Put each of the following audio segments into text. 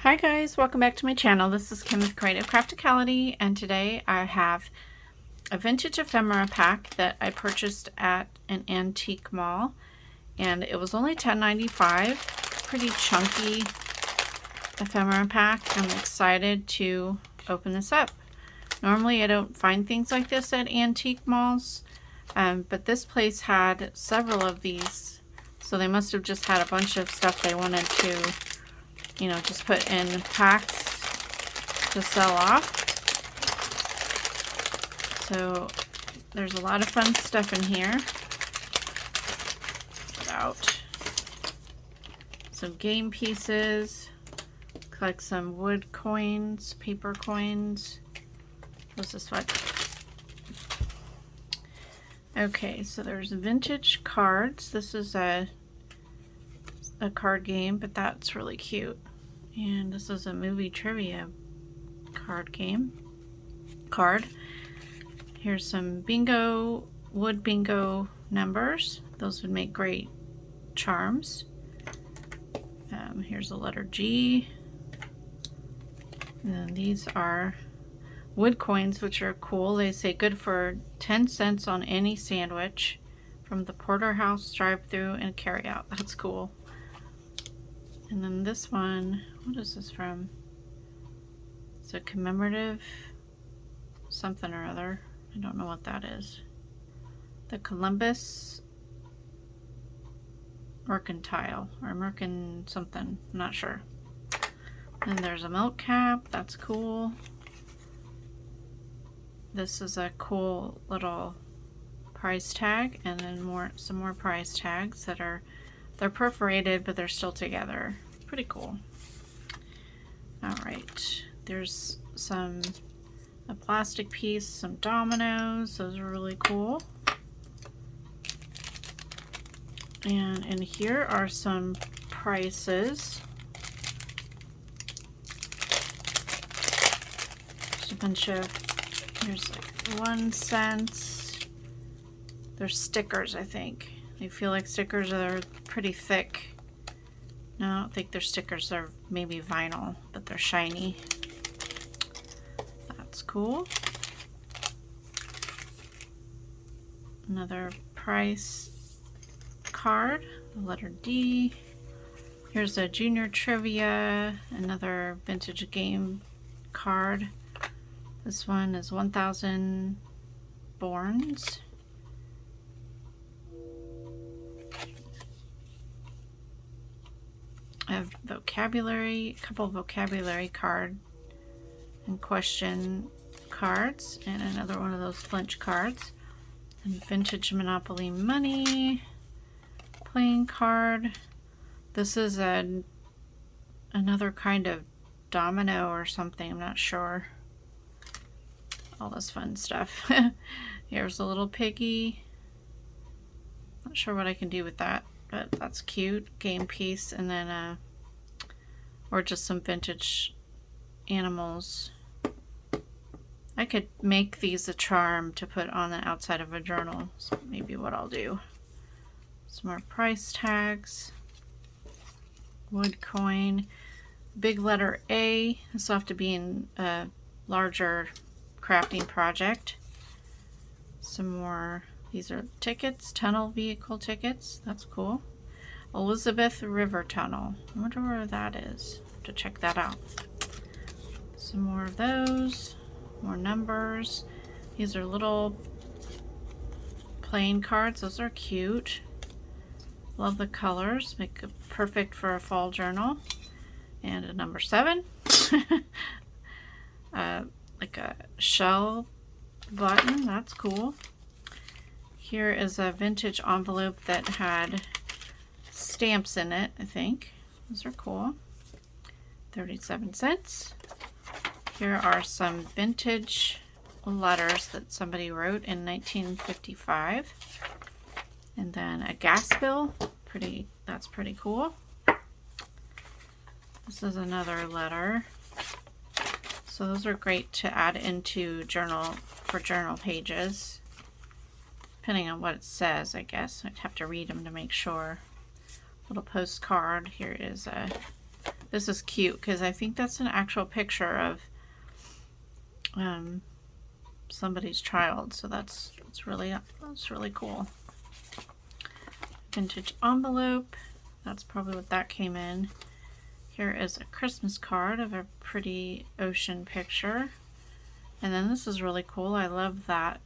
Hi guys, welcome back to my channel. This is Kim with Creative Crafticality, and today I have a vintage ephemera pack that I purchased at an antique mall, and it was only $10.95. Pretty chunky ephemera pack. I'm excited to open this up. Normally I don't find things like this at antique malls, but this place had several of these, so they must have just had a bunch of stuff they wanted to, you know, just put in packs to sell off. So there's a lot of fun stuff in here. Put out some game pieces, like some wood coins, paper coins. What's this one? Okay, so there's vintage cards. This is a card game, but that's really cute. And this is a movie trivia card. Here's some bingo, wood bingo numbers. Those would make great charms. Here's the letter G. And then these are wood coins, which are cool. They say good for 10 cents on any sandwich from the porterhouse, drive-through, and carry-out. That's cool. And then this one, what is this from? It's a commemorative something or other. I don't know what that is. The Columbus Mercantile or Mercan something, I'm not sure. And there's a milk cap, that's cool. This is a cool little price tag, and then some more price tags that are, they're perforated, but they're still together. Pretty cool. All right, there's a plastic piece, some dominoes. Those are really cool. And in here are some prices. There's a bunch of, here's like 1 cent. There's stickers, I think. I feel like stickers are pretty thick. No, I don't think they're stickers. They're maybe vinyl, but they're shiny. That's cool. Another price card, the letter D. Here's a junior trivia, another vintage game card. This one is 1,000 Borns. A couple vocabulary card and question cards, and another one of those flinch cards. And vintage Monopoly money playing card. This is another kind of domino or something, I'm not sure. All this fun stuff. Here's a little piggy. Not sure what I can do with that, but that's cute. Game piece, and then or just some vintage animals. I could make these a charm to put on the outside of a journal. So maybe what I'll do. Some more price tags. Wood coin. Big letter A. This will have to be in a larger crafting project. Some more. These are tickets, tunnel vehicle tickets. That's cool. Elizabeth River Tunnel. I wonder where that is. Have to check that out. Some more of those. More numbers. These are little playing cards. Those are cute. Love the colors. Make it perfect for a fall journal. And a number 7. Like a shell button. That's cool. Here is a vintage envelope that had stamps in it, I think. Those are cool. 37 cents. Here are some vintage letters that somebody wrote in 1955. And then a gas bill. That's pretty cool. This is another letter. So those are great to add into journal pages. Depending on what it says, I guess. I'd have to read them to make sure. Little postcard. Here is This is cute because I think that's an actual picture of somebody's child. So that's really cool. Vintage envelope. That's probably what that came in. Here is a Christmas card of a pretty ocean picture. And then this is really cool. I love that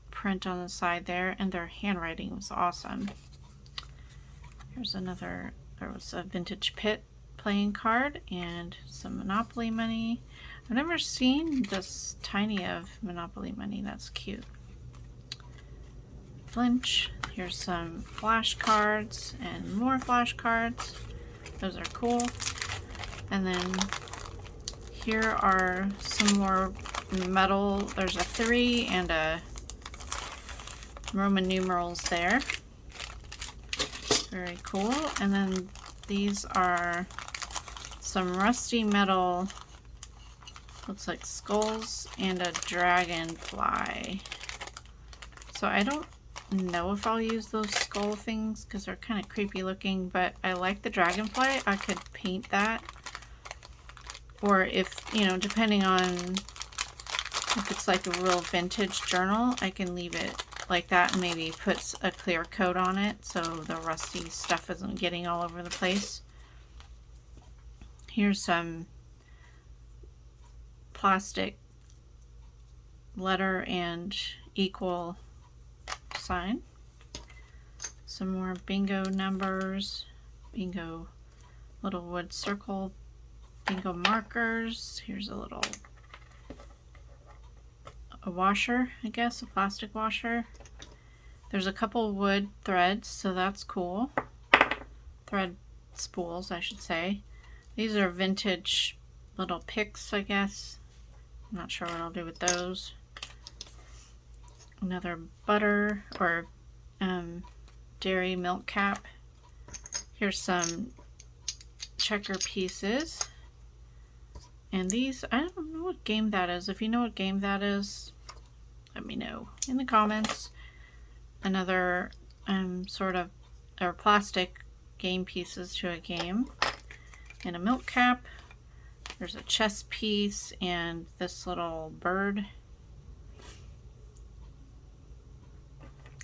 print on the side there, and their handwriting was awesome. Here's another, there was a vintage pit playing card and some Monopoly money. I've never seen this tiny of Monopoly money. That's cute. Flinch. Here's some flashcards and more flashcards. Those are cool. And then here are some more metal. There's a 3 and a Roman numerals there. Very cool. And then these are some rusty metal, looks like skulls, and a dragonfly. So I don't know if I'll use those skull things because they're kind of creepy looking, but I like the dragonfly. I could paint that. Or if, you know, depending on if it's like a real vintage journal, I can leave it like that and maybe put a clear coat on it so the rusty stuff isn't getting all over the place. Here's some plastic letter and equal sign. Some more bingo numbers, bingo little wood circle, bingo markers. Here's a little washer, I guess, a plastic washer. There's a couple wood threads, so that's cool. Thread spools, I should say. These are vintage little picks, I guess. I'm not sure what I'll do with those. Another butter or dairy milk cap. Here's some checker pieces. And these, I don't know what game that is. If you know what game that is, let me know in the comments. Another sort of, or plastic game pieces to a game. And a milk cap. There's a chess piece and this little bird.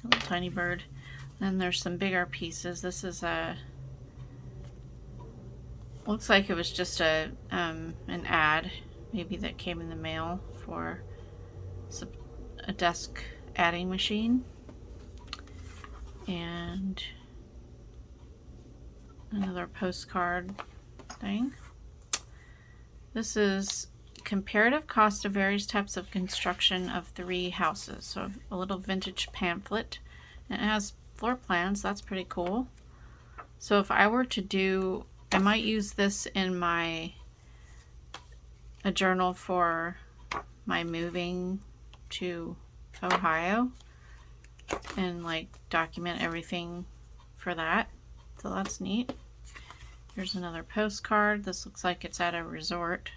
A little tiny bird. Then there's some bigger pieces. This is a, looks like it was just a an ad maybe that came in the mail for a desk adding machine. And another postcard thing. This is comparative cost of various types of construction of 3 houses. So a little vintage pamphlet. And it has floor plans. That's pretty cool. So if I were to do, I might use this in a journal for my moving to Ohio and like document everything for that. So that's neat. Here's another postcard. This looks like it's at a resort.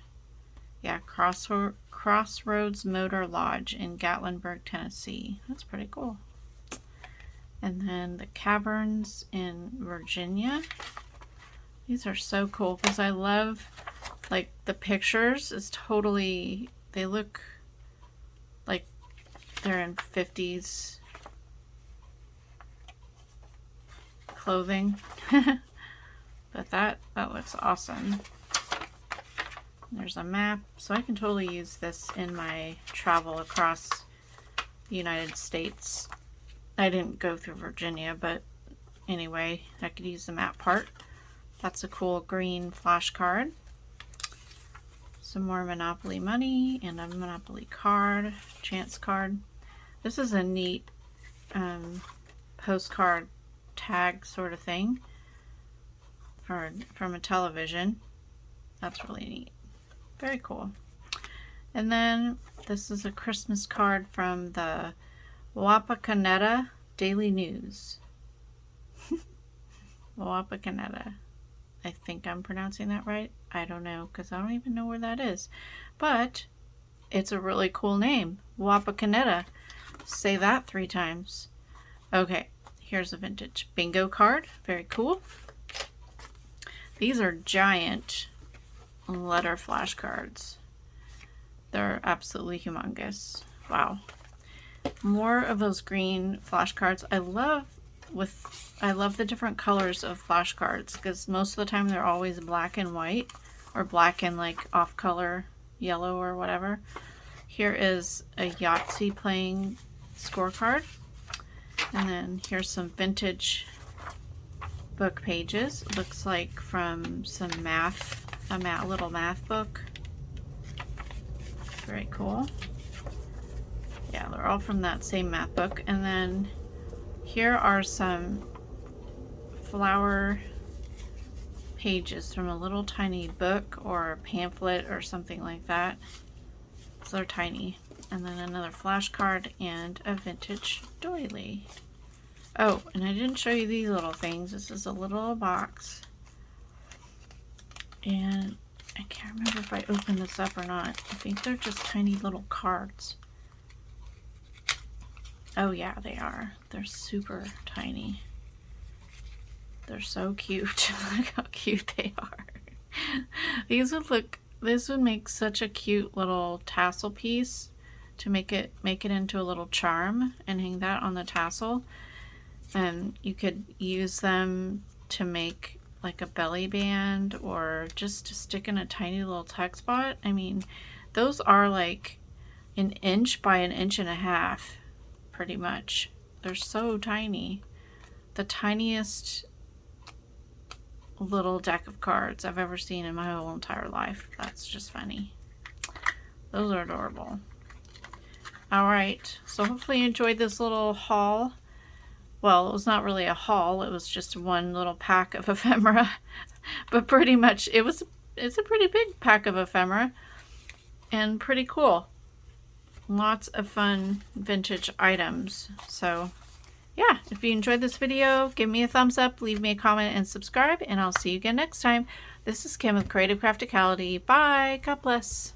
Yeah, Crossroads Motor Lodge in Gatlinburg, Tennessee. That's pretty cool. And then the caverns in Virginia. These are so cool because I love, like, the pictures is totally, they look like they're in 50s clothing. But that looks awesome. There's a map, so I can totally use this in my travel across the United States. I didn't go through Virginia, but anyway, I could use the map part. That's a cool green flashcard. Some more Monopoly money and a Monopoly card, chance card. This is a neat postcard tag sort of thing from a television. That's really neat. Very cool. And then this is a Christmas card from the Wapakoneta Daily News. Wapakoneta. I think I'm pronouncing that right. I don't know because I don't even know where that is. But it's a really cool name. Wapakoneta. Say that 3 times. Okay, here's a vintage bingo card. Very cool. These are giant letter flashcards. They're absolutely humongous. Wow. More of those green flashcards. I love the different colors of flashcards because most of the time they're always black and white or black and like off color yellow or whatever. Here is a Yahtzee playing scorecard. And then here's some vintage book pages. Looks like from some math, a little math book. Very cool. Yeah, they're all from that same math book. And then here are some flower pages from a little tiny book or pamphlet or something like that. So they're tiny. And then another flashcard and a vintage doily. Oh, and I didn't show you these little things. This is a little box. And I can't remember if I opened this up or not. I think they're just tiny little cards. Oh yeah, they are. They're super tiny. They're so cute. Look how cute they are. This would make such a cute little tassel piece to make it into a little charm and hang that on the tassel. And you could use them to make like a belly band or just to stick in a tiny little tuck spot. I mean, those are like 1 inch by 1.5 inches, pretty much. They're so tiny. The tiniest little deck of cards I've ever seen in my whole entire life. That's just funny. Those are adorable. Alright, so hopefully you enjoyed this little haul. Well, it was not really a haul, it was just one little pack of ephemera. But pretty much it's a pretty big pack of ephemera and pretty cool. Lots of fun vintage items. So yeah, if you enjoyed this video, give me a thumbs up, leave me a comment, and subscribe, and I'll see you again next time. This is Kim with Creative Crafticality. Bye. God bless.